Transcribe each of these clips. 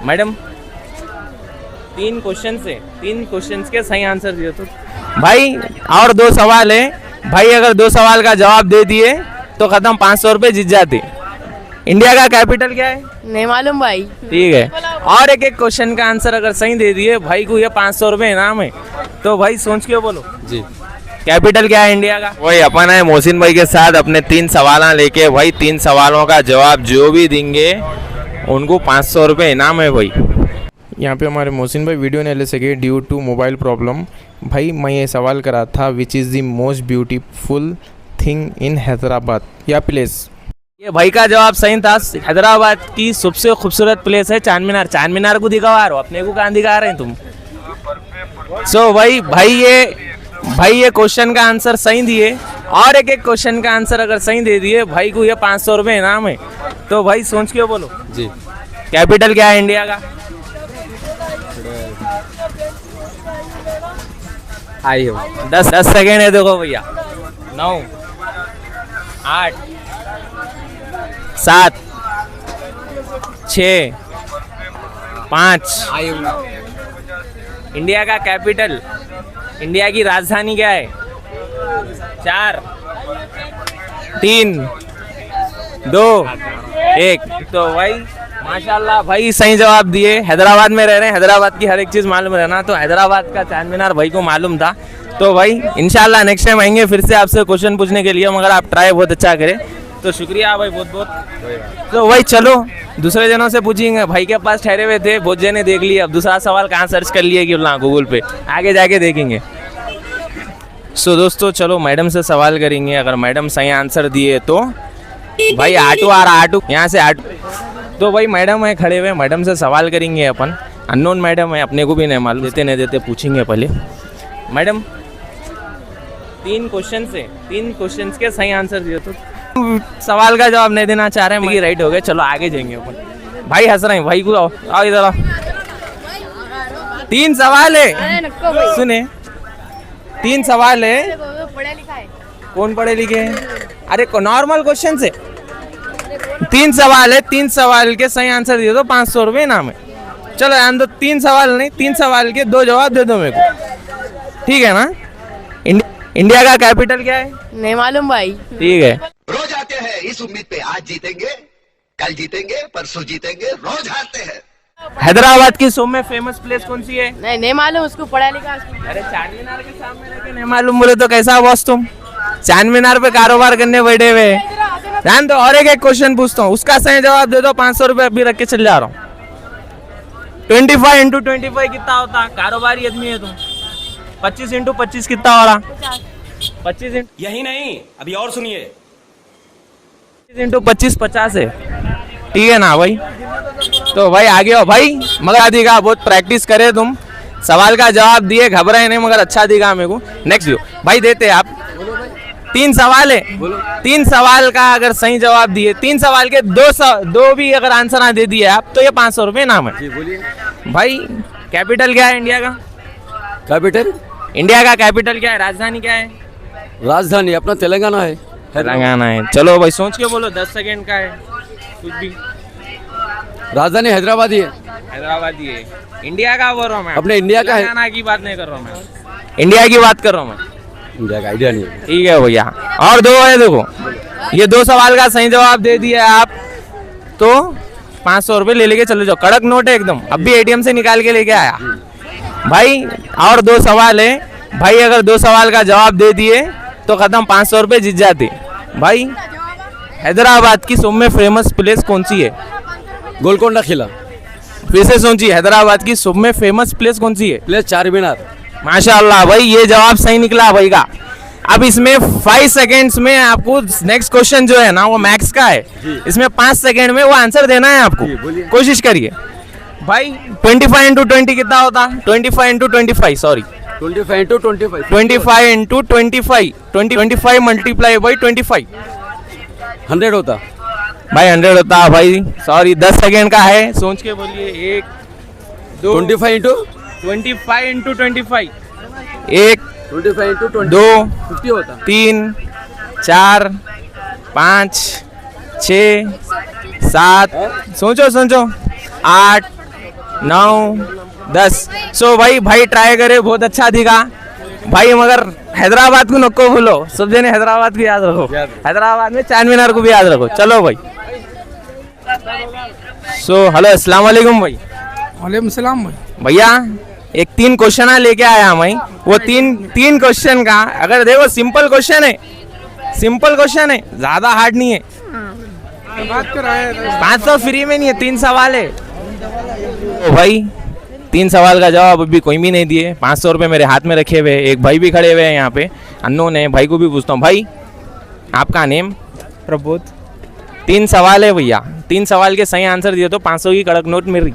Madam 3 question से 3 questions के सही आंसर दिए तो भाई और 2 सवाल है भाई, अगर 2 सवाल का जवाब दे दिए तो खत्म, 500 रुपये जीत जाते। इंडिया का कैपिटल क्या है? नहीं मालूम भाई। ठीक है, और एक क्वेश्चन का आंसर अगर सही दे दिए भाई को ये 500 रुपये इनाम है। तो भाई सोच के बोलो जी, कैपिटल क्या है इंडिया का? वही अपन है मोहसिन भाई के साथ अपने 3 सवाल लेके भाई 3 सवालों का जवाब जो भी देंगे उनको 500 रुपये इनाम है भाई। यहाँ पे हमारे मोहसिन भाई वीडियो नहीं ले सके ड्यू टू मोबाइल प्रॉब्लम। भाई मैं ये सवाल करा था which is the most beautiful thing in Hyderabad या प्लेस। ये भाई का जवाब सही था, हैदराबाद की सबसे खूबसूरत प्लेस है चार मीनार। चार मीनार को दिखा रहे हो, अपने को कहाँ दिखा रहे हैं तुम? सो भाई ये क्वेश्चन का आंसर सही दिए और एक क्वेश्चन का आंसर अगर सही दे दिए भाई को ये 500 रुपये इनाम है। तो भाई सोच के बोलो जी, कैपिटल क्या है इंडिया का? आई हो 10 सेकेंड है, देखो भैया। 9 8 7 6 5। आई हो। इंडिया का कैपिटल, इंडिया की राजधानी क्या है? 4 3 2 1। तो भाई माशाल्लाह भाई सही जवाब दिए। हैदराबाद में रह रहे हैं, हैदराबाद की हर एक चीज़ मालूम रहना, तो हैदराबाद का चार मीनार भाई को मालूम था। तो भाई इंशाल्लाह नेक्स्ट टाइम आएंगे फिर से आपसे क्वेश्चन पूछने के लिए, मगर आप ट्राई बहुत अच्छा करें। तो शुक्रिया भाई बहुत बहुत। तो भाई चलो दूसरे जनों से पूछेंगे, भाई के पास ठहरे हुए थे, बहुत जने देख लिए, अब दूसरा सवाल कहाँ सर्च कर लिए कि गूगल पे, आगे जाके देखेंगे। सो दोस्तों चलो मैडम से सवाल करेंगे, अगर मैडम सही आंसर दिए तो भाई ऑटो आ रहा, ऑटो यहाँ से ऑटो। तो भाई मैडम है खड़े हुए, मैडम से सवाल करेंगे अपन। अननोन मैडम है, अपने को भी नहीं मालूम, देते नहीं देते पूछेंगे पहले। मैडम 3 क्वेश्चन के सही आंसर दिए तो सवाल का जवाब नहीं देना चाह रहे हैं, राइट हो गए। चलो आगे जाएंगे अपन। भाई हंस रहे हैं, भाई को आओ इधर आओ। 3 सवाल है, सुने 3 सवाल है। कौन पढ़े लिखे हैं? अरे नॉर्मल क्वेश्चन से 3 सवाल है, 3 सवाल के सही आंसर दिए तो 500 रुपये इनाम है। चलो यार तो 3 सवाल नहीं, 3 सवाल के 2 जवाब दे दो मेरे को, ठीक है ना? इंडिया का कैपिटल क्या है? नहीं मालूम भाई। ठीक है। रोज आते हैं इस उम्मीद पे आज जीतेंगे, कल जीतेंगे, परसों जीतेंगे, रोज हारते हैं। हैदराबाद की सब में फेमस प्लेस कौन सी है? नहीं मालूम, उसको पढ़ा लिखा। अरे चार मीनार के सामने रह के नहीं मालूम बोले तो कैसा बॉस तुम? चार मीनार पे कारोबार करने बैठे हुए ध्यान दो। और एक क्वेश्चन पूछता हूँ, उसका सही जवाब दे दो, 500 रुपये अभी रख के चल जा रहा हूँ। 25 × 25 कितना होता? कारोबारी आदमी है तुम। 25 × 25 कितना हो रहा? 25 यही नहीं, अभी और सुनिए। 25 × 25 50 है, ठीक है ना भाई? तो भाई आगे हो भाई, मगर दिखा बहुत प्रैक्टिस करे तुम, सवाल का जवाब दिए, घबराए नहीं, मगर अच्छा दिखा मेरे को। नेक्स्ट भाई देते आप 3 सवाल है, 3 सवाल का अगर सही जवाब दिए, 3 सवाल के 2 भी अगर आंसर ना दे दिए आप तो ये 500 रुपये इनाम है। जी बोलिए। भाई कैपिटल क्या है इंडिया का? कैपिटल इंडिया का कैपिटल क्या है? राजधानी क्या है? राजधानी अपना तेलंगाना है। तेलंगाना है। चलो भाई सोच के बोलो, 10 सेकेंड का है, कुछ भी। राजधानी हैदराबाद ही है। हैदराबाद ही है। इंडिया का बोल रहा हूँ मैं, अपने इंडिया का है। तेलंगाना की बात नहीं कर रहा हूँ मैं, इंडिया की बात कर रहा हूँ मैं। इंडिया का आइडिया नहीं है। ठीक है भैया, और 2 है, देखो ये 2 सवाल का सही जवाब दे दिया आप तो 500 रुपये ले लेके चले जाओ। कड़क नोट है एकदम, अब भी ATM से निकाल के लेके आया भाई। और 2 सवाल है भाई, अगर 2 सवाल का जवाब दे दिए तो खत्म, 500 रुपये जीत जाते। भाई हैदराबाद की सब में फेमस प्लेस कौन सी है? गोलकोंडा किला। फिर से सोचिए, हैदराबाद की सब में फेमस प्लेस कौन सी है? प्लेस चार मीनार। माशाल्लाह भाई, ये जवाब सही निकला भाई का। अब इसमें 5 सेकेंड्स में आपको नेक्स्ट क्वेश्चन जो है ना वो मैक्स का है, इसमें 5 सेकेंड में वो आंसर देना है आपको। कोशिश करिए भाई। 25 × 20 कितना होता? 25 × 25 सॉरी 25 × 25 25 × 25 25 मल्टीप्लाई बाई 25 100 होता भाई। 100 होता भाई, सॉरी 10 सेकेंड का है, सोच के बोलिए। 1 2 25 × 25 × 25 1 25 × 20 2 50 होता। 3 4 5 6 7 सोचो 8 9 10। सो भाई ट्राई करे, बहुत अच्छा दिखा भाई, मगर हैदराबाद को नको भूलो, सब जने हैदराबाद को याद रखो, हैदराबाद में चार मीनार को भी याद रखो। चलो भाई। सो हेलो, अस्सलाम वालेकुम भाई। वालेकुम सलाम भाई। भैया एक 3 क्वेश्चन लेके आया मैं, वो तीन क्वेश्चन का, अगर देखो सिंपल क्वेश्चन है, ज्यादा हार्ड नहीं है। बात कर रहा है 500 फ्री में नहीं है, 3 सवाल है। तो भाई 3 सवाल का जवाब अभी कोई भी नहीं दिए। 500 रुपये मेरे हाथ में रखे हुए, एक भाई भी खड़े हुए हैं यहाँ पे, अननोन है, भाई को भी पूछता हूँ। भाई आपका नेम? प्रबोध। 3 सवाल है भैया, 3 सवाल के सही आंसर दिए तो 500 की कड़क नोट मिल रही।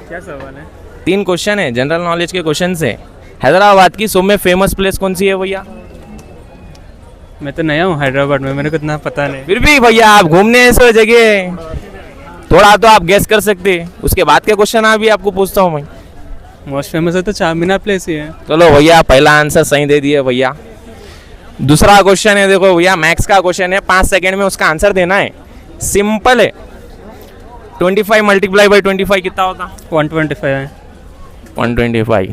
क्या सवाल है? 3 क्वेश्चन है, जनरल नॉलेज के क्वेश्चन है। हैदराबाद की सब में फेमस प्लेस कौन सी है भैया? मैं तो नया हूँ हैदराबाद में, मेरे को इतना पता नहीं। फिर भी भैया आप घूमने ऐसे जगह, थोड़ा तो आप गेस कर सकते। उसके बाद के क्वेश्चन अभी आपको पूछता हूँ मैं। मोस्ट फेमस है तो चार मीनार प्लेस ही है। चलो भैया, पहला आंसर सही दे दिए भैया। दूसरा क्वेश्चन है, देखो भैया मैथ्स का क्वेश्चन है, 5 सेकंड में उसका आंसर देना है, सिंपल है। 25 मल्टीप्लाई बाई 25 कितना होता? 125 है। 125।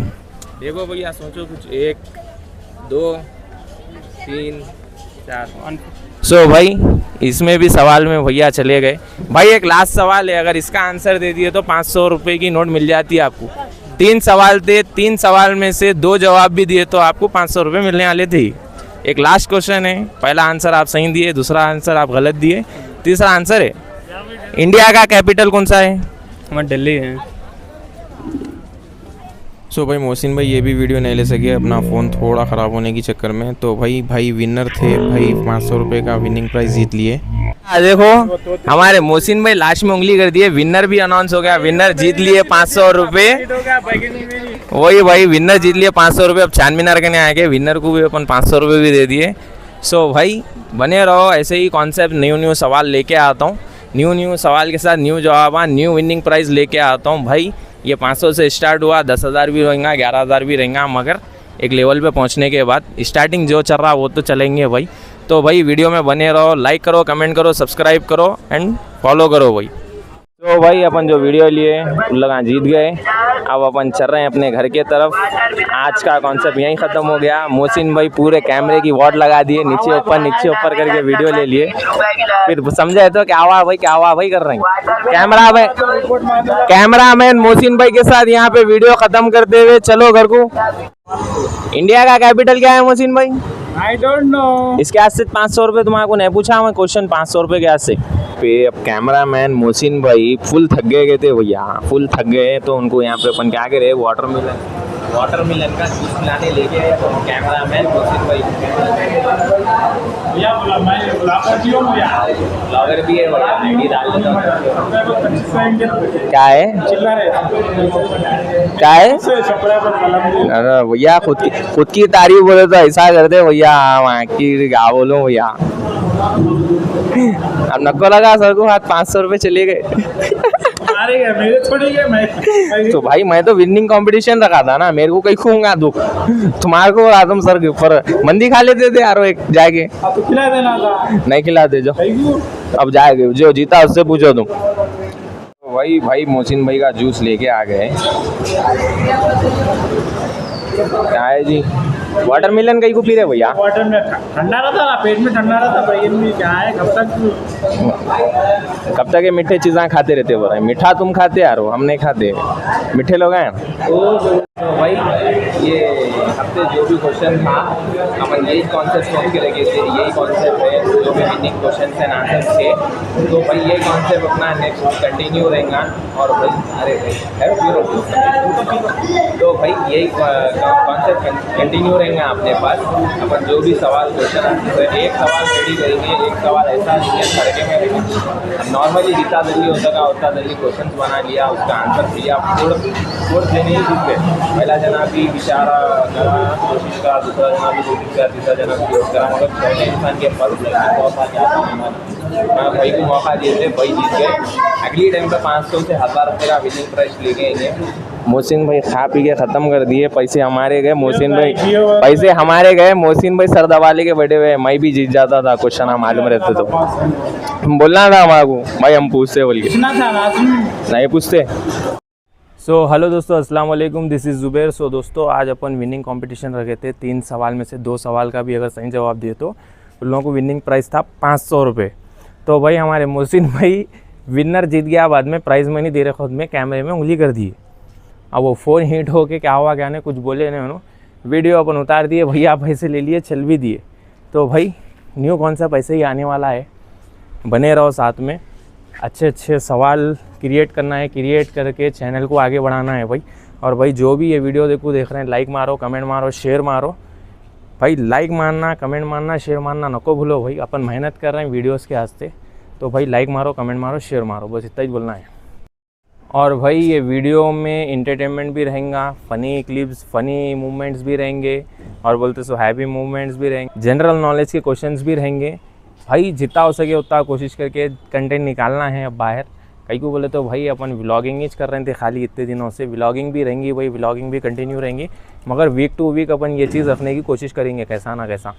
देखो भैया सोचो कुछ, 1 2 3 4। सो भाई इसमें भी सवाल में भैया चले गए। भाई एक लास्ट सवाल है, अगर इसका आंसर दे दिए तो 500 रुपये की नोट मिल जाती है आपको। 3 सवाल थे, 3 सवाल में से 2 जवाब भी दिए तो आपको 500 रुपये मिलने वाले थे। एक लास्ट क्वेश्चन है, पहला आंसर आप सही दिए, दूसरा आंसर आप गलत दिए, तीसरा आंसर है इंडिया का कैपिटल कौन सा है? हमारा दिल्ली है। सो भाई मोहसिन भाई ये भी वीडियो नहीं ले सके, अपना फ़ोन थोड़ा ख़राब होने के चक्कर में। तो भाई विनर थे, भाई 500 रुपये का विनिंग प्राइस जीत लिए। देखो हमारे मोहसिन भाई लास्ट में उंगली कर दिए, विनर भी अनाउंस हो गया, विनर जीत लिए 500 रुपये। वही भाई विनर जीत लिए 500 रुपये। अब चार मीनार करने आए, विनर को भी अपन 500 रुपये भी दे दिए। सो भाई बने रहो, ऐसे ही कॉन्सेप्ट न्यू सवाल लेके आता हूँ, न्यू सवाल के साथ न्यू जवाब, न्यू विनिंग प्राइस लेके आता हूँ। भाई ये 500 से स्टार्ट हुआ, 10,000 भी रहेगा, 11,000 भी रहेगा, मगर एक लेवल पे पहुंचने के बाद स्टार्टिंग जो चल रहा वो तो चलेंगे भाई। तो भाई वीडियो में बने रहो, लाइक करो, कमेंट करो, सब्सक्राइब करो एंड फॉलो करो भाई। तो भाई अपन जो वीडियो लिए उन लोग जीत गए, अब अपन चल रहे हैं अपने घर के तरफ। आज का कॉन्सेप्ट यहीं ख़त्म हो गया। मोहसिन भाई पूरे कैमरे की वॉट लगा दिए, नीचे ऊपर करके वीडियो ले लिए। फिर समझे तो क्या हुआ भाई कर रहे हैं। कैमरामैन मोहसिन भाई के साथ यहाँ पे वीडियो ख़त्म करते हुए चलो घर को। इंडिया का कैपिटल क्या है मोहसिन भाई? I don't know. इसके आज से 500 रुपये तुम्हारे नहीं पूछा मैं क्वेश्चन, 500 रुपये के आज से पे। अब कैमरामैन मोहसिन भाई फुल थक गए थे भैया, फुल थक गए, तो उनको यहाँ पे अपन क्या करे, वाटरमेलन का जूस पिलाने लेके आए। तो कैमरामैन मोहसिन भाई ब्लॉगर भी है भैया, आईडी डाल देता हूँ। क्या है अरे भैया खुद की तारीफ बोले तो ऐसा करते भैया, वहाँ की क्या बोलो भैया। अब नको लगा सर को हाथ, 500 रुपये चले गए। मेरे थोड़ी गए। तो भाई मैं तो विनिंग कंपटीशन रखा था ना, मेरे को कहीं खूंगा दुख, तुम्हारे को आदम सर के ऊपर मंदी खा लेते थे यारो एक जाके। अब तो खिला देना था। नहीं खिलाते जो, अब जाएगा जो जीता उससे पूछो तुम। तो भाई मोहसिन भाई का जूस लेके आ गए। क्या है जी, वाटरमेलन कहीं को पी रहे भैया? वाटर में ठंडा रहता ना, पेट में ठंडा रहता, ब्रेन में क्या है, कब तक ये मीठे चीज़ें खाते रहते हो भाई? मीठा तुम खाते यार, हम नहीं खाते, मीठे लोग हैं। तो भाई ये हफ्ते जो भी क्वेश्चन था अपन यही कॉन्सेप्ट सोच के लगे थे, यही कॉन्सेप्ट है जो भी विनिंग क्वेश्चन एंड आंसर थे। तो भाई ये कॉन्सेप्ट अपना नेक्स्ट कंटिन्यू रहेगा। और भाई अरे तो भाई यही कॉन्सेप्ट कंटिन्यू रहेगा अपने पास। अपन जो भी सवाल क्वेश्चन आंसर, एक सवाल रेडी करेंगे, एक सवाल ऐसा करके मैं नॉर्मली जितना जल्दी होता जल्दी क्वेश्चन बना लिया, उसका आंसर दिया, फोड़ देने ही जीत गए। पहला जना भी बेचारा करा कोशिश करा, दूसरा जना भी कोशिश करा, तीसरा जना भी कोशिश करा, मगर पहले इंसान के फल बहुत सारे भाई को मौका दिए थे, भाई जीत गए। अगली टाइम पे 500 से 1000 रुपये का विनिंग प्राइस लेके आएंगे। मोहसिन भाई खा पी के ख़त्म कर दिए, पैसे हमारे गए। मोहसिन भाई सर दबाले के बैठे हुए। मैं भी जीत जाता था क्वेश्चन मालूम रहते तो बोलना था हमारे को भाई, हम पूछते बोल के नहीं पूछते। सो हेलो दोस्तों, अस्सलाम वालेकुम, दिस इज़ ज़ुबैर। सो दोस्तों, आज अपन विनिंग कंपटीशन रखे थे। 3 सवाल में से 2 सवाल का भी अगर सही जवाब दिए तो उन लोगों को विनिंग प्राइस था 500 रुपये। तो भाई हमारे मोहसिन भाई विनर जीत गया। बाद में प्राइज़ मनी दे रहे, खुद में कैमरे में उंगली कर दी। अब वो फ़ोन हीट हो के क्या हुआ क्या नहीं, कुछ बोले नहीं उन्होंने। वीडियो अपन उतार दिए, भैया पैसे ले लिए, चल भी दिए। तो भाई न्यू कौन सा पैसे ही आने वाला है, बने रहो साथ में। अच्छे अच्छे सवाल क्रिएट करना है, क्रिएट करके चैनल को आगे बढ़ाना है भाई। और भाई जो भी ये वीडियो देख रहे हैं, लाइक मारो, कमेंट मारो, शेयर मारो भाई। लाइक मारना, कमेंट मारना, शेयर मारना नको भूलो भाई। अपन मेहनत कर रहे हैं वीडियोस के वास्ते, तो भाई लाइक मारो, कमेंट मारो, शेयर मारो, बस इतना ही बोलना है। और भाई ये वीडियो में इंटरटेनमेंट भी रहेगा, फ़नी क्लिप्स, फ़नी मूवमेंट्स भी रहेंगे, और बोलते सो हैप्पी मूवमेंट्स भी रहेंगे, जनरल नॉलेज के क्वेश्चंस भी रहेंगे। भाई जितना हो सके उतना कोशिश करके कंटेंट निकालना है अब बाहर। कई को बोले तो भाई अपन व्लॉगिंग ही कर रहे थे खाली इतने दिनों से। व्लॉगिंग भी रहेंगी भाई, व्लॉगिंग भी कंटिन्यू रहेंगी, मगर वीक टू वीक अपन ये चीज़ रखने की कोशिश करेंगे कैसा ना कैसा।